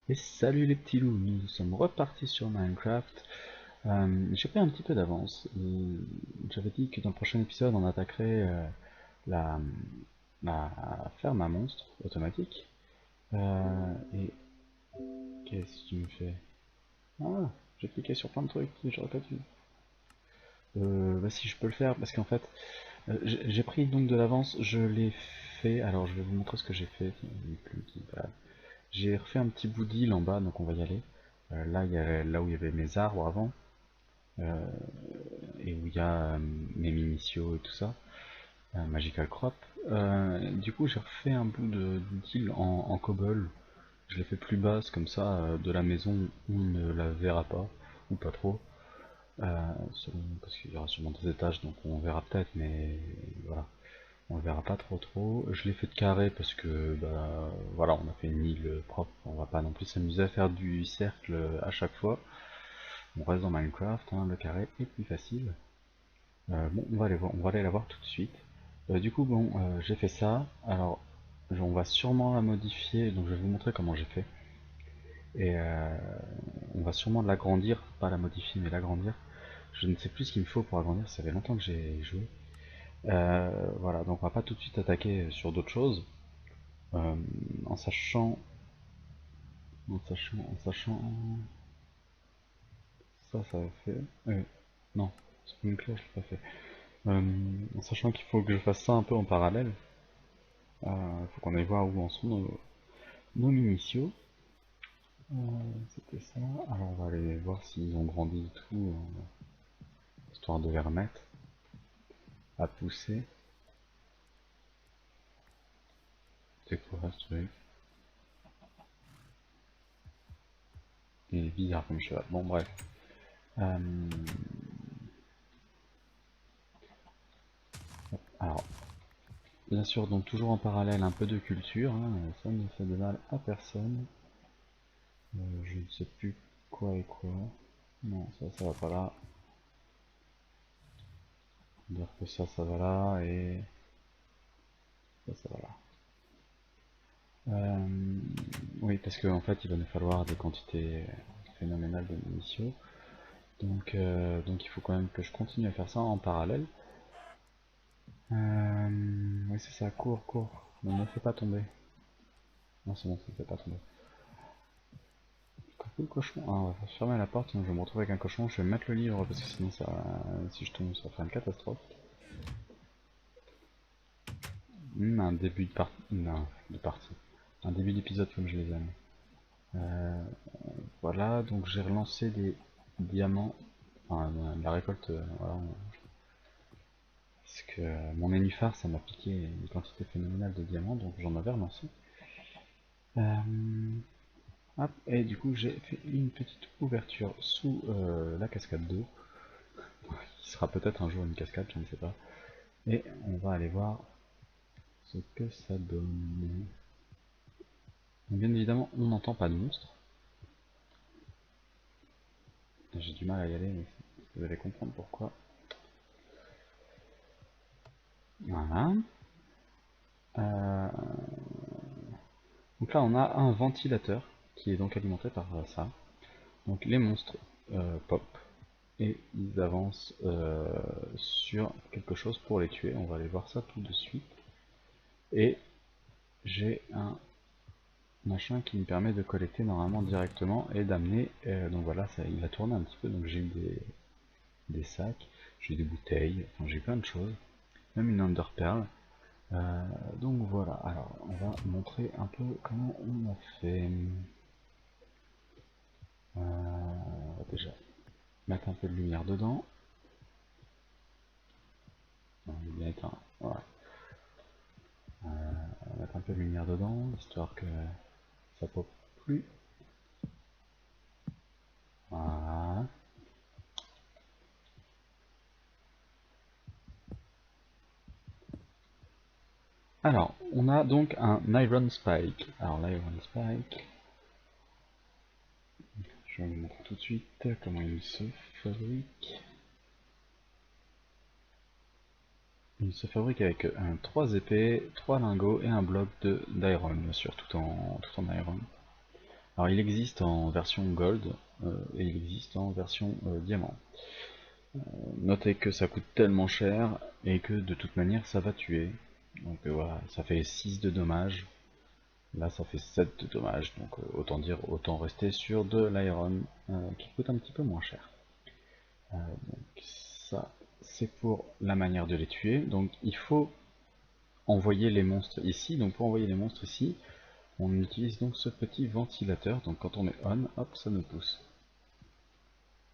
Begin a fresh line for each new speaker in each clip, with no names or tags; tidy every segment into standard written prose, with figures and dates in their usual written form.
Et salut les petits loups, nous sommes repartis sur Minecraft. J'ai pris un petit peu d'avance. J'avais dit que dans le prochain épisode on attaquerait la, la ferme à monstres automatique. Et qu'est-ce que tu me fais? Ah, j'ai cliqué sur plein de trucs que j'aurais pas dû. Bah si je peux le faire parce qu'en fait j'ai pris donc de l'avance, je l'ai fait. Alors je vais vous montrer ce que j'ai fait. J'ai refait un petit bout d'île en bas, donc on va y aller. Là, il y a là où il y avait mes arbres avant. euh, et où il y a mes miniciaux et tout ça, Magical Crop. Du coup, j'ai refait un bout d'île en cobble. Je l'ai fait plus basse, comme ça, de la maison, on ne la verra pas, ou pas trop. Parce qu'il y aura sûrement des étages, donc on verra peut-être, mais voilà, on le verra pas trop. Je l'ai fait de carré parce que, bah, voilà, on a fait une île propre. On va pas non plus s'amuser à faire du cercle à chaque fois. On reste dans Minecraft, hein, le carré est plus facile. Bon, on va aller voir, on va aller la voir tout de suite. Du coup, bon, j'ai fait ça. Alors, on va sûrement la modifier, donc je vais vous montrer comment j'ai fait. Et on va sûrement l'agrandir, pas la modifier, mais l'agrandir. Je ne sais plus ce qu'il me faut pour agrandir, ça fait longtemps que j'ai joué. Voilà, donc on va pas tout de suite attaquer sur d'autres choses. Euh, en sachant, en sachant, ça va fait. Non, c'est une cloche, je l'ai pas fait. En sachant qu'il faut que je fasse ça un peu en parallèle. Il faut qu'on aille voir où en sont nos initiaux. C'était ça. Alors on va aller voir s'ils ont grandi et tout, histoire de les remettre à pousser. C'est quoi ce truc? Il est bizarre comme cheval. Bon bref. Euh, alors, bien sûr, donc toujours en parallèle un peu de culture, hein, ça ne fait de mal à personne. Je ne sais plus quoi et quoi. Non, ça va pas là. Dire que ça va là et ça va là. Oui, parce qu'en fait, il va nous falloir des quantités phénoménales de munitions. Donc il faut quand même que je continue à faire ça en parallèle. Oui, c'est ça, cours. Ne me fais pas tomber. Non, c'est bon, ça ne fait pas tomber. Coucou le cochon. Ah, on va fermer la porte, sinon je vais me retrouver avec un cochon. Je vais mettre le livre parce que sinon, si je tombe, ça va faire une catastrophe. Un début de partie. Non, de partie. Un début d'épisode comme je les aime. Euh, voilà, donc j'ai relancé des diamants. Enfin, la récolte, voilà, parce que mon nénuphar, ça m'a piqué une quantité phénoménale de diamants, donc j'en avais relancé. Euh, hop, et du coup, j'ai fait une petite ouverture sous la cascade d'eau, qui sera peut-être un jour une cascade, je ne sais pas. Et on va aller voir ce que ça donne. Donc, bien évidemment, on n'entend pas de monstres. J'ai du mal à y aller, mais vous allez comprendre pourquoi. Voilà. Euh, donc là, on a un ventilateur qui est donc alimenté par ça. Donc les monstres pop et ils avancent sur quelque chose pour les tuer. On va aller voir ça tout de suite. Et j'ai un machin qui me permet de collecter normalement directement et d'amener. Donc voilà, ça, il a tourné un petit peu. Donc j'ai eu des sacs, j'ai eu des bouteilles, enfin j'ai eu plein de choses, même une underpearl. Donc voilà, alors on va montrer un peu comment on a fait. On va déjà mettre un peu de lumière dedans. Non, il est bien éteint. Voilà. On va mettre un peu de lumière dedans, histoire que ça pop plus. Voilà. Alors, on a donc un Iron Spike. Alors, l'Iron Spike, je vais vous montrer tout de suite comment il se fabrique. Il se fabrique avec 3 épées, 3 lingots et un bloc d'iron, bien sûr, tout en iron. Alors il existe en version Gold et il existe en version Diamant. Notez que ça coûte tellement cher et que de toute manière ça va tuer. Donc voilà, ça fait 6 de dommages. Là ça fait 7 de dommages, donc autant dire, autant rester sur de l'iron qui coûte un petit peu moins cher. Donc ça c'est pour la manière de les tuer. Donc il faut envoyer les monstres ici. Donc pour envoyer les monstres ici, on utilise donc ce petit ventilateur. Donc quand on met on, hop, ça nous pousse.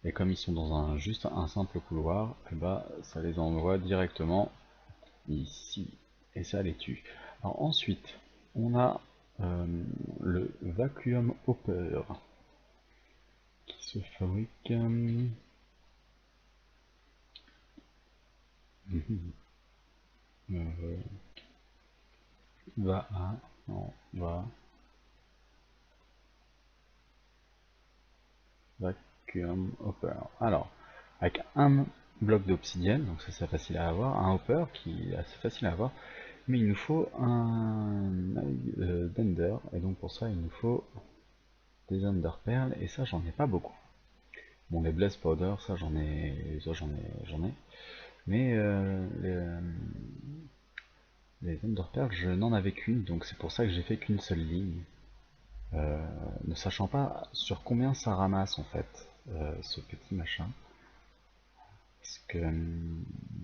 Et comme ils sont dans juste un simple couloir, et bah, ça les envoie directement ici. Et ça les tue. Alors ensuite, on a le vacuum hopper qui se fabrique. Va à. Non, va. Vacuum hopper. Alors, avec un bloc d'obsidienne, donc ça c'est facile à avoir, un hopper qui est assez facile à avoir, mais il nous faut un d'ender, et donc pour ça il nous faut des ender perles, et ça j'en ai pas beaucoup. Bon, les blaze powder, ça j'en ai, mais les ender perles je n'en avais qu'une, donc c'est pour ça que j'ai fait qu'une seule ligne, ne sachant pas sur combien ça ramasse en fait, ce petit machin. Parce que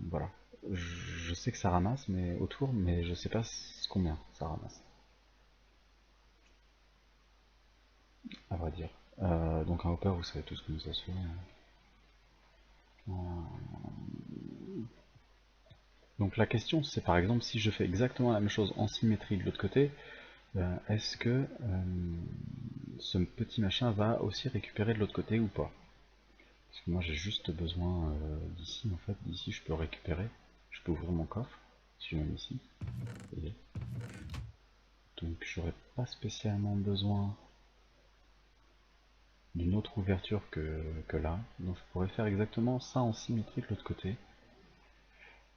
voilà, je sais que ça ramasse mais autour, mais je sais pas combien ça ramasse, à vrai dire. Donc un hopper, vous savez tout ce que nous a fait. Donc la question c'est par exemple si je fais exactement la même chose en symétrie de l'autre côté, est-ce que ce petit machin va aussi récupérer de l'autre côté ou pas? Parce que moi j'ai juste besoin d'ici en fait, d'ici je peux récupérer, je peux ouvrir mon coffre, si je mets ici, vous voyez. Donc j'aurais pas spécialement besoin d'une autre ouverture que là. Donc je pourrais faire exactement ça en symétrie de l'autre côté.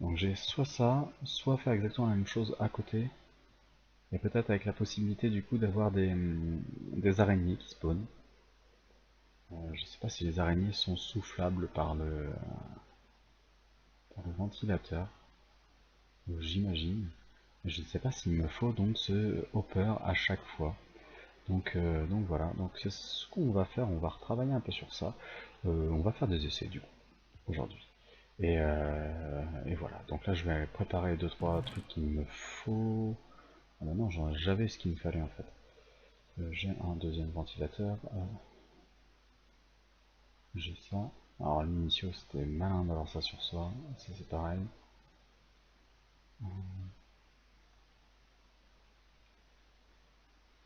Donc j'ai soit ça, soit faire exactement la même chose à côté. Et peut-être avec la possibilité du coup d'avoir des araignées qui spawnent. Je sais pas si les araignées sont soufflables par le ventilateur. J'imagine. Je ne sais pas s'il me faut donc ce hopper à chaque fois. Donc voilà, donc c'est ce qu'on va faire, on va retravailler un peu sur ça. On va faire des essais du coup, aujourd'hui. Et voilà, donc là je vais préparer deux trois trucs qu'il me faut. Ah bah non, j'avais ce qu'il me fallait en fait. J'ai un deuxième ventilateur, j'ai ça. Alors l'initio c'était malin d'avoir ça sur soi, ça c'est pareil.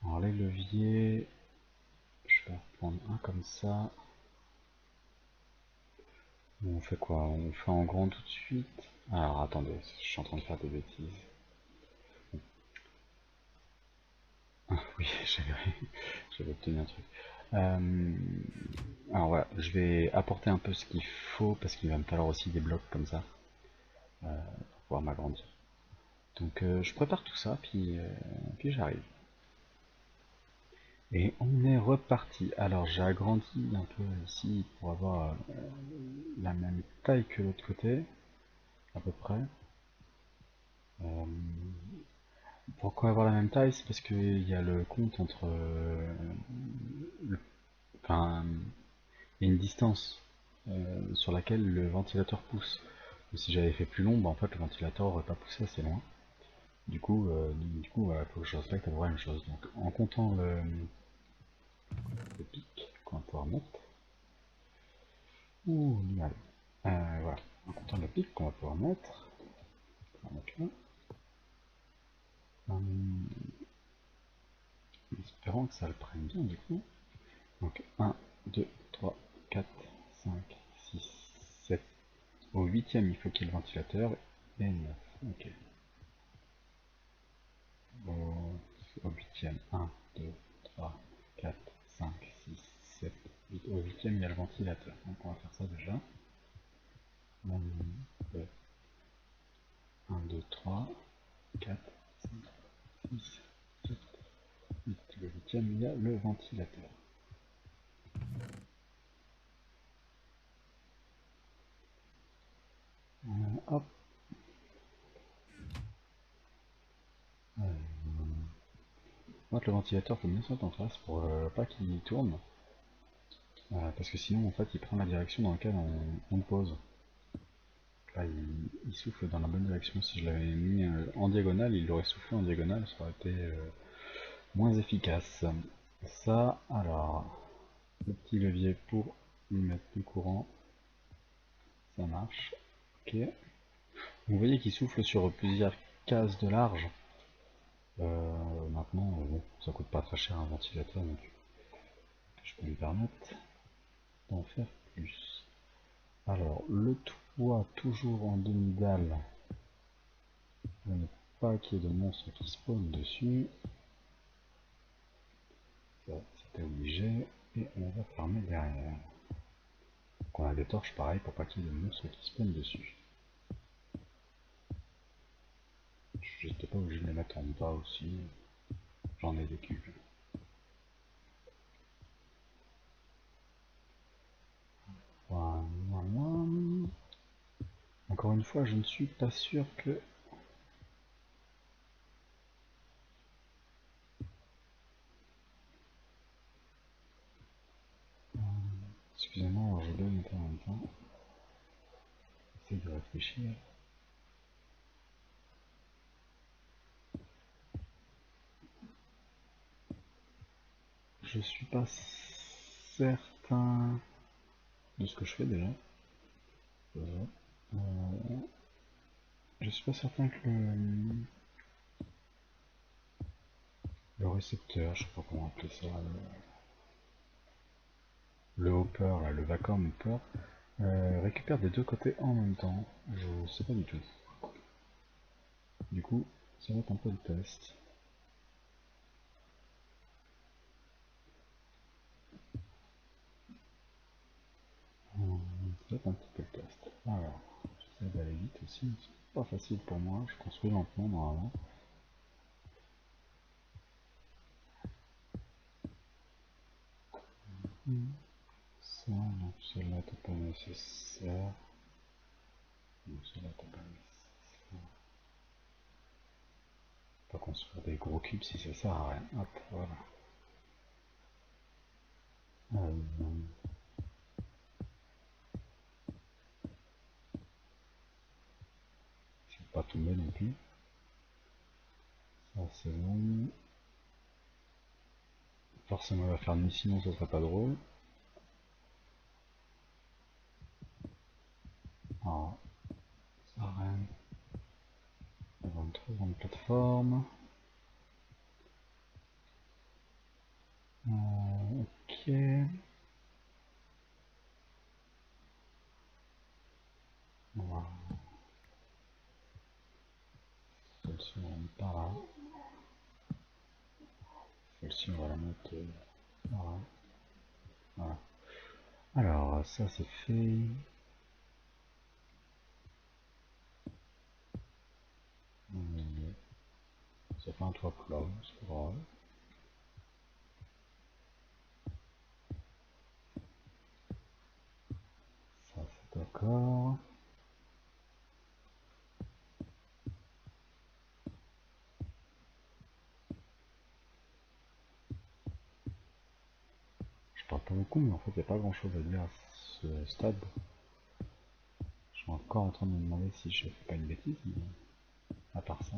Alors les leviers, je vais en prendre un comme ça. On fait quoi? On fait en grand tout de suite. Alors attendez, je suis en train de faire des bêtises. Ah oui, j'avais obtenu un truc. Euh, alors voilà, je vais apporter un peu ce qu'il faut parce qu'il va me falloir aussi des blocs comme ça pour pouvoir m'agrandir. Donc je prépare tout ça, puis j'arrive. Et on est reparti. Alors j'ai agrandi un peu ici pour avoir la même taille que l'autre côté, à peu près. Euh, Pourquoi avoir la même taille? C'est parce qu'il y a le compte entre enfin, il y a une distance sur laquelle le ventilateur pousse. Et si j'avais fait plus long, bah, en fait le ventilateur aurait pas poussé assez loin. Du coup, voilà, faut que je respecte à peu près la même chose. Donc en comptant le pic qu'on va pouvoir mettre. Ouh, mal. Voilà. En comptant le pic qu'on va pouvoir mettre. On va mettre là. En espérant que ça le prenne bien du coup. Donc 1, 2, 3, 4, 5, 6, 7. Au huitième, il faut qu'il y ait le ventilateur. Et 9. Ok. Au huitième, 1, 2, 3, 4, 5, 6, 7, 8. Au huitième, il y a le ventilateur. Donc on va faire ça déjà. 1, 2, 1, 2, 3, 4, 5, 6, 7, 8. Le huitième, il y a le ventilateur. Hop. Moi, le ventilateur, faut bien se mettre en face pour pas qu'il tourne. Parce que sinon, en fait, il prend la direction dans laquelle on le pose. Là, il souffle dans la bonne direction. Si je l'avais mis en diagonale, il aurait soufflé en diagonale, ça aurait été moins efficace. Ça, alors, le petit levier pour lui mettre du courant, ça marche. Ok. Vous voyez qu'il souffle sur plusieurs cases de large. Maintenant, bon, ça coûte pas très cher un ventilateur, donc je peux lui permettre d'en faire plus. Alors, le toit toujours en demi-dalle. Je ne veux pas qu'il y ait de monstres qui spawnent dessus. Ça, c'était obligé. Et on va fermer derrière. Donc on a des torches pareil pour pas qu'il y ait de monstres qui spawnent dessus. J'étais pas obligé de les mettre en bas aussi. J'en ai des cubes. Voilà. Encore une fois, je ne suis pas sûr que... Excusez-moi, je dois noter en même temps. J'essaie de réfléchir. Je suis pas certain de ce que je fais déjà. Je suis pas certain que le récepteur, je sais pas comment appeler ça, le hopper, là, le vacuum hopper, récupère des deux côtés en même temps. Je sais pas du tout. Du coup, ça va être un peu le test. Ça va être un petit peu le test. Alors, j'essaie d'aller vite aussi. C'est pas facile pour moi. Je construis lentement normalement. Ça, donc celle-là t'es pas nécessaire. Donc celle-là t'es pas nécessaire. Pas construire des gros cubes si ça sert à rien. Hop, voilà. Je vais pas tomber non plus. Ça c'est bon. Forcément il va faire nuit sinon ça serait pas drôle. Alors, ça rien. On va me trouver une plateforme. Ok. Voilà. Celle-ci on va mettre par là. Celle-ci on va la mettre par là. Voilà. Alors ça c'est fait. Ça fait un toit plat, c'est pas grave. Ça c'est d'accord. Je parle pas beaucoup mais en fait il n'y a pas grand chose à dire à ce stade. Je suis encore en train de me demander si je fais pas une bêtise, mais à part ça.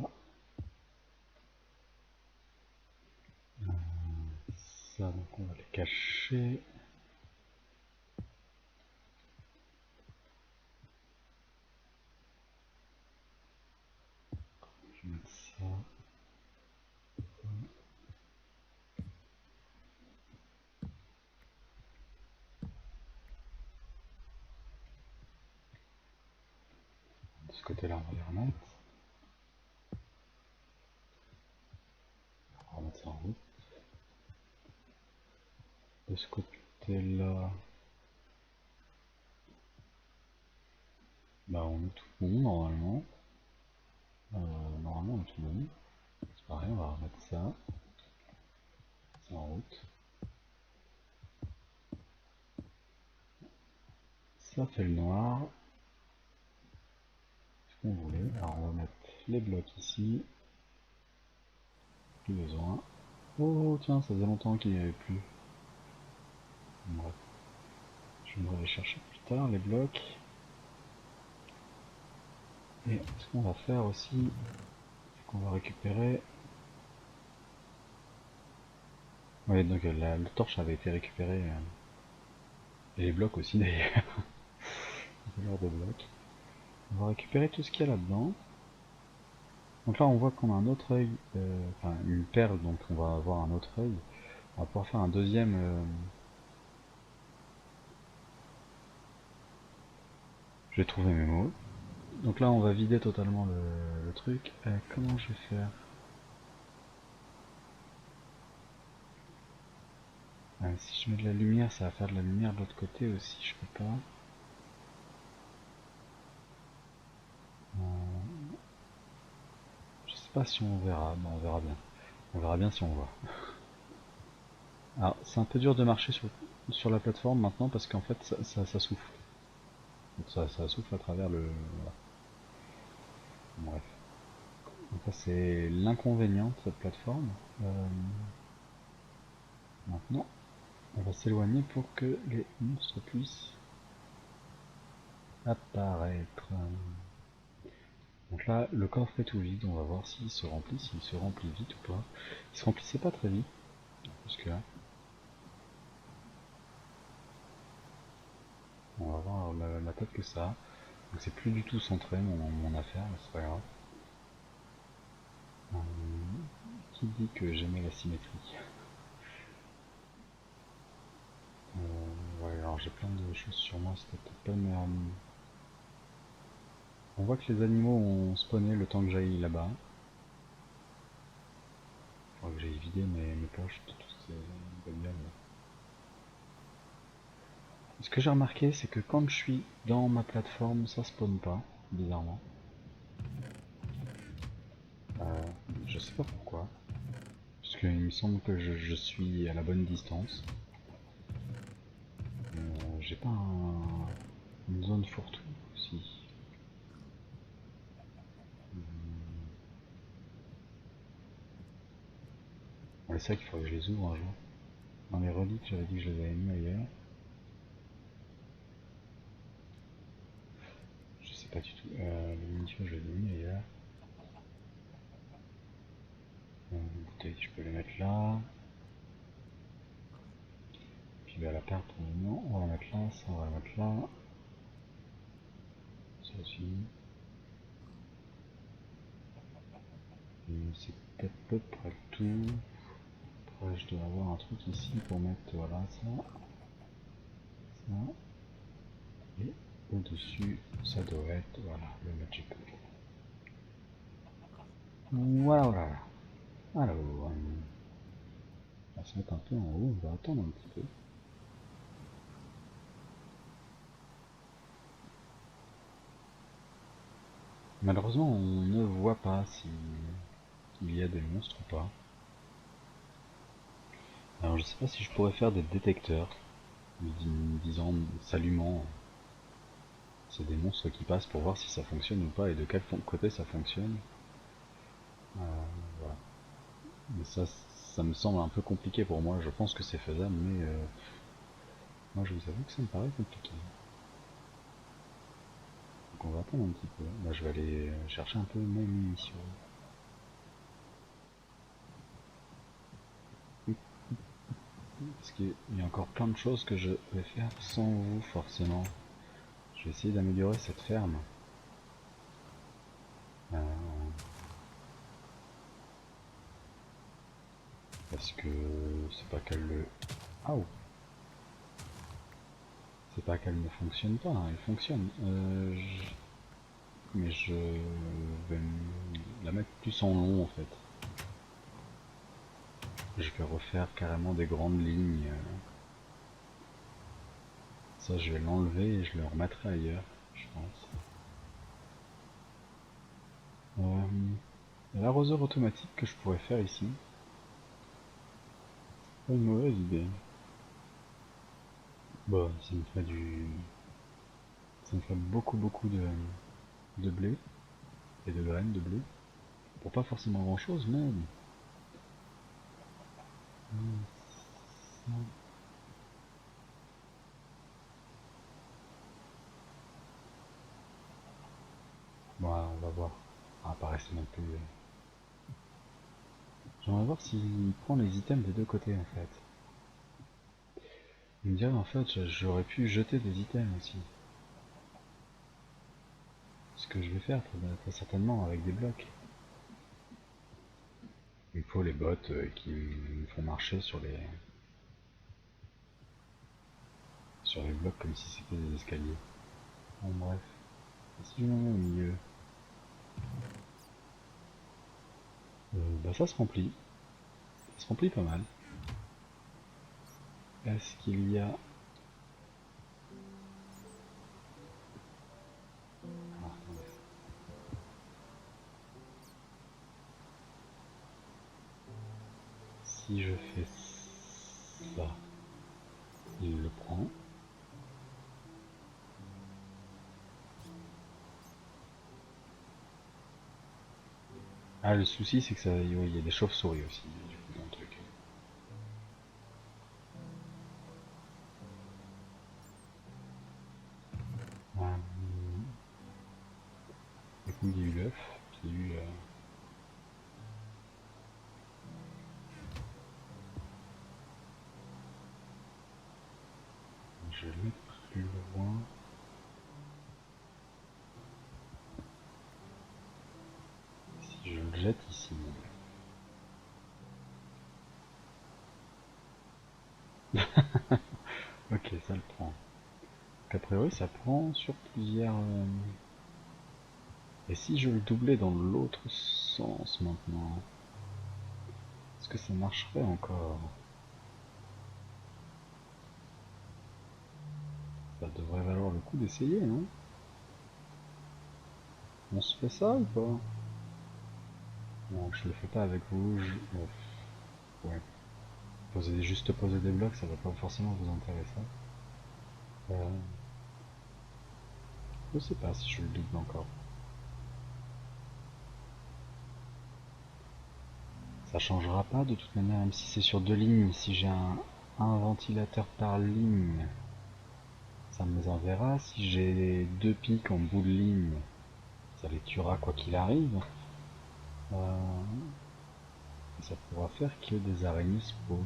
Ça donc on va les cacher. Je vais mettre ça. De ce côté-là, on va les remettre. On va remettre ça en route. De ce côté-là, bah on est tout bon normalement. Normalement on est tout bon. C'est pareil, on va remettre ça. route. Ça fait le noir. Ce qu'on voulait. Alors on va mettre les blocs ici. Plus besoin. Oh tiens, ça faisait longtemps qu'il n'y avait plus. Bref. Je vais aller chercher plus tard les blocs. Et ce qu'on va faire aussi, c'est qu'on va récupérer... Oui, donc la torche avait été récupérée. Et les blocs aussi d'ailleurs. Ce genre de blocs. On va récupérer tout ce qu'il y a là-dedans. Donc là on voit qu'on a un autre œil, enfin une perle, donc on va avoir un autre œil. On va pouvoir faire un deuxième... Je vais trouver mes mots. Donc là on va vider totalement le truc. Comment je vais faire? Si je mets de la lumière, ça va faire de la lumière de l'autre côté aussi, je peux pas. Je sais pas si on verra, mais on verra bien. On verra bien si on voit. Alors c'est un peu dur de marcher sur la plateforme maintenant parce qu'en fait ça souffle. Donc ça souffle à travers le... Voilà. Bref. Donc ça c'est l'inconvénient de cette plateforme. Maintenant, on va s'éloigner pour que les monstres puissent apparaître. Donc là, le coffre est tout vide, on va voir s'il se remplit vite ou pas. Il se remplissait pas très vite, jusque là. On va voir la tête que ça a. Donc c'est plus du tout centré mon affaire, mais c'est pas grave. Qui dit que j'aimais la symétrie? Ouais, alors j'ai plein de choses sur moi, c'était peut-être pas mais on voit que les animaux ont spawné le temps que j'aille là-bas. Il faudra que j'aille vider mes poches de toutes ces bagnoles. Ce que j'ai remarqué, c'est que quand je suis dans ma plateforme, ça spawn pas, bizarrement. Je sais pas pourquoi. Parce qu'il me semble que je suis à la bonne distance. J'ai pas une zone fourre-tout aussi. Ouais, c'est vrai qu'il faudrait que je les ouvre un jour. Dans les reliques, j'avais dit que je les avais mis ailleurs. Je sais pas du tout. Le munitions, je les ai mis ailleurs. Les bouteilles, je peux les mettre là. Puis bah, la carte, non, on va la mettre là, ça on va la mettre là. Ça aussi. C'est peut-être à peu près tout. Après, je dois avoir un truc ici pour mettre, voilà, ça. Et au-dessus, ça doit être, voilà, le Magic Pool. Voilà, voilà. Alors, on va se mettre un peu en haut, on va attendre un petit peu. Malheureusement, on ne voit pas s'il y a des monstres ou pas. Alors, je sais pas si je pourrais faire des détecteurs, disant, s'allumant. C'est des monstres qui passent pour voir si ça fonctionne ou pas et de quel côté ça fonctionne. Voilà. Mais ça me semble un peu compliqué pour moi. Je pense que c'est faisable, mais moi je vous avoue que ça me paraît compliqué. Donc on va attendre un petit peu. Là je vais aller chercher un peu mes munitions. Parce qu'il y a encore plein de choses que je vais faire sans vous forcément. Je vais essayer d'améliorer cette ferme. Parce que c'est pas qu'elle le... Ah, c'est pas qu'elle ne fonctionne pas, hein, elle fonctionne. Mais je vais la mettre plus en long en fait. Je vais refaire carrément des grandes lignes. Ça je vais l'enlever et je le remettrai ailleurs, je pense. L'arroseur automatique que je pourrais faire ici. pas une mauvaise idée. Bon, ça me ferait du... Ça me ferait beaucoup de blé et de graines de blé. Pour pas forcément grand chose, mais... Bon, on va voir. Ça va pas rester non plus... J'aimerais voir s'il prend les items des deux côtés en fait. Il me dirait en fait j'aurais pu jeter des items aussi. Ce que je vais faire très certainement avec des blocs. Il me faut les bottes qui me font marcher sur les blocs comme si c'était des escaliers. Bon bref. Et si je me mets au milieu, bah ça se remplit. Ça se remplit pas mal. Est-ce qu'il y a... Ah, attendez. Si je fais ça, il le prend. Ah, le souci c'est que ça, oui, il y a des chauves-souris aussi du coup, dans le truc. Ah, du coup, il y a eu l'œuf, puis il y a eu... je vais le mettre plus loin. Si je le jette ici. Ok, ça le prend. Donc, a priori, ça prend sur plusieurs... Et si je le doublais dans l'autre sens maintenant, est-ce que ça marcherait encore? Ça devrait valoir le coup d'essayer, non? On se fait ça ou pas? Non, je le fais pas avec vous. Ouais. Juste poser des blocs, ça va pas forcément vous intéresser. Euh, je sais pas si je le double encore. Ça changera pas de toute manière, même si c'est sur deux lignes. Si j'ai un ventilateur par ligne, ça me les enverra. Si j'ai deux pics en bout de ligne, ça les tuera quoi qu'il arrive. Euh, ça pourra faire que des araignées spawn.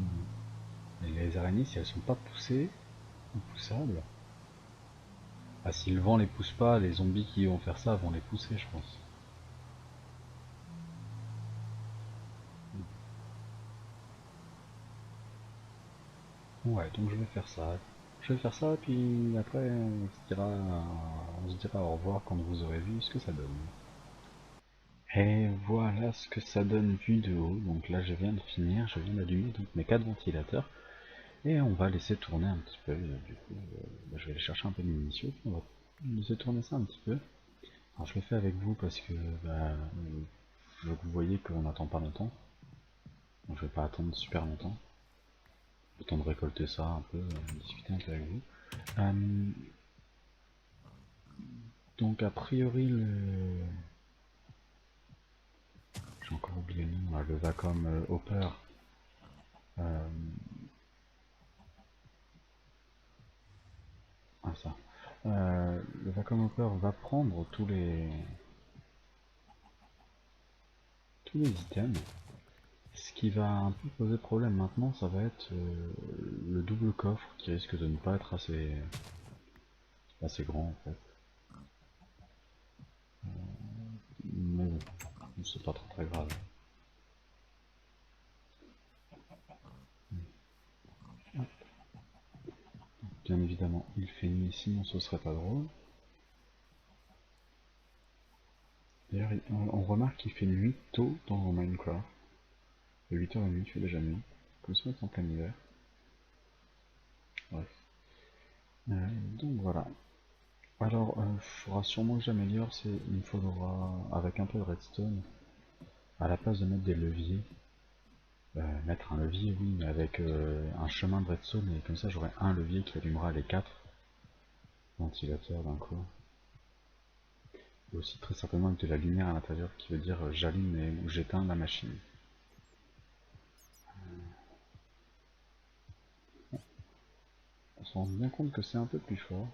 Et les araignées, si elles sont pas poussées ou poussables, ah, si le vent les pousse pas, les zombies qui vont faire ça vont les pousser, je pense. Ouais, donc je vais faire ça. Je vais faire ça, puis après on se dira au revoir quand vous aurez vu ce que ça donne. Et voilà ce que ça donne vu de haut. Donc là, je viens de finir, je viens d'allumer donc mes 4 ventilateurs. Et on va laisser tourner un petit peu. Du coup, bah, je vais aller chercher un peu de munitions. On va laisser tourner ça un petit peu. Alors, je le fais avec vous parce que bah, je veux que vous voyez qu'on n'attend pas longtemps. Donc, je vais pas attendre super longtemps. Le temps de récolter ça un peu, discuter un peu avec vous. Euh, donc, a priori, j'ai encore oublié le nom, là, le Vacom Hopper. Euh, Ah ça. Le Vacuum Hopper va prendre tous les items. Ce qui va un peu poser problème maintenant, ça va être le double coffre qui risque de ne pas être assez grand en fait. Mais bon, c'est pas très grave. Bien évidemment, il fait nuit, sinon ce serait pas drôle. D'ailleurs, on remarque qu'il fait nuit tôt dans Minecraft. À 8h30, il fait déjà nuit. On peut se mettre en plein hiver. Bref. Donc voilà. Alors, il faudra sûrement que j'améliore, il me faudra, avec un peu de redstone, à la place de mettre des leviers, Mettre un levier, oui, mais avec un chemin de redstone, et comme ça j'aurai un levier qui allumera les 4 ventilateurs d'un coup. Et aussi très certainement avec de la lumière à l'intérieur qui veut dire j'allume ou j'éteins la machine. On se rend bien compte que c'est un peu plus fort.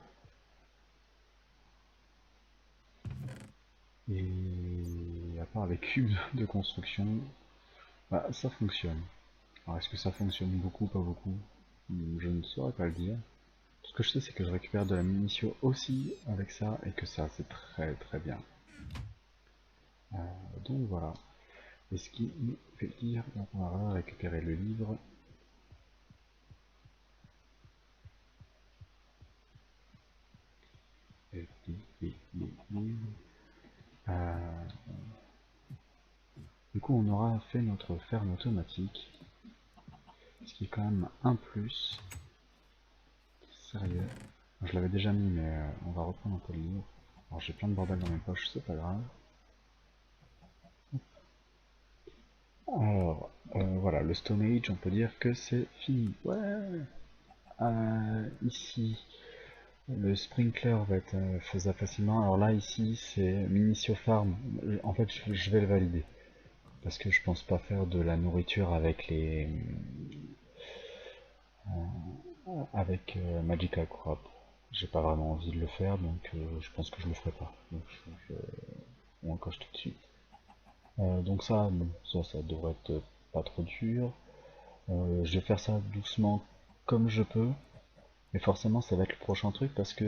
Et à part les cubes de construction, bah, ça fonctionne. Alors est-ce que ça fonctionne beaucoup, pas beaucoup? Je ne saurais pas le dire. Tout ce que je sais c'est que je récupère de la munition aussi avec ça et que ça c'est très très bien. Donc voilà. Et ce qui nous fait dire, donc on va récupérer le livre. Euh, du coup on aura fait notre ferme automatique. Ce qui est quand même un plus. Sérieux. Je l'avais déjà mis mais on va reprendre un peu le livre. Alors j'ai plein de bordel dans mes poches, c'est pas grave. Alors, voilà, le Stone Age, on peut dire que c'est fini. Ouais. Ici, le sprinkler va être faisable facilement. Alors là, ici, c'est Minicio Farm. En fait, je vais le valider. Parce que je pense pas faire de la nourriture avec les... avec Magical Crop. J'ai pas vraiment envie de le faire, donc je pense que je le ferai pas. Donc on coche tout de suite. Donc ça, bon, ça devrait être pas trop dur. Je vais faire ça doucement comme je peux. Mais forcément, ça va être le prochain truc parce que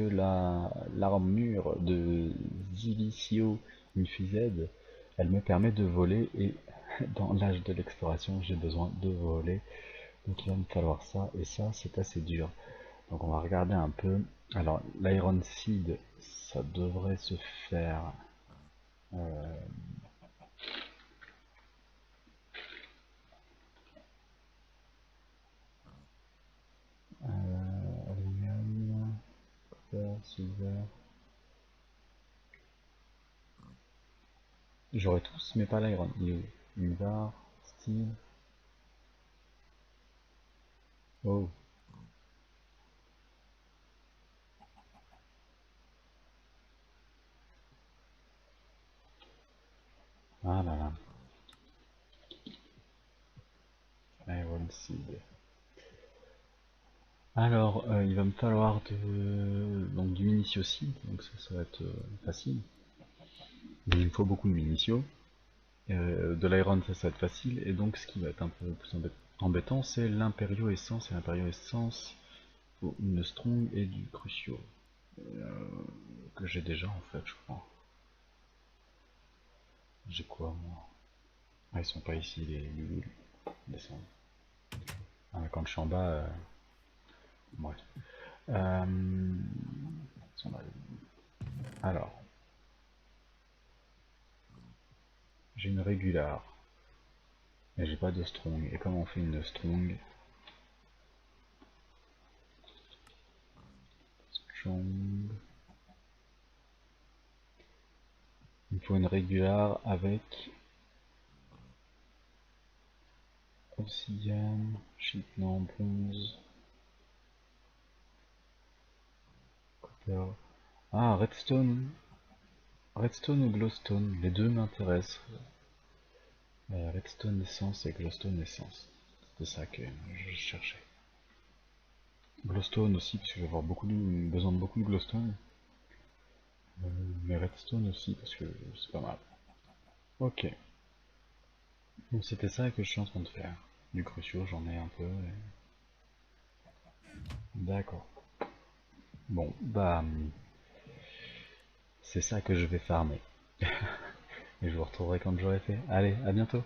l'armure de Zilicio Infused, elle me permet de voler et dans l'âge de l'exploration, j'ai besoin de voler. Donc il va me falloir ça et ça, c'est assez dur. Donc on va regarder un peu. Alors, l'Iron Seed, ça devrait se faire. Euh, Aluminium, copper, silver. J'aurais tous, mais pas l'iron. Il est où? Invar, steel. Oh, ah là là. Iron Seed. Alors, il va me falloir donc du munition seed, donc ça va être facile. Mais il me faut beaucoup de munitions. De l'iron, ça va être facile. Et donc, ce qui va être un peu plus embêtant, c'est l'império essence. Et l'império essence, il faut une strong et du crucio. Que j'ai déjà en fait, je crois. J'ai quoi moi? Ah, ils sont pas ici, les lulus. Descendre. Ah, mais quand je suis en bas, bref. Ils sont là. Alors, j'ai une régular. Mais j'ai pas de strong. Et comment on fait une strong? Strong. Il me faut une régular avec obsidian, shit non, bronze, copper. Ah, redstone. Redstone ou glowstone, les deux m'intéressent. Redstone essence et glowstone essence. C'est ça que je cherchais. Glowstone aussi, parce que je vais avoir besoin de beaucoup de glowstone. Mais redstone aussi, parce que c'est pas mal. Ok. Donc c'était ça que je suis en train de faire. Du crucio, j'en ai un peu. D'accord. Bon, bah, c'est ça que je vais farmer. Et je vous retrouverai quand j'aurai fait. Allez, à bientôt.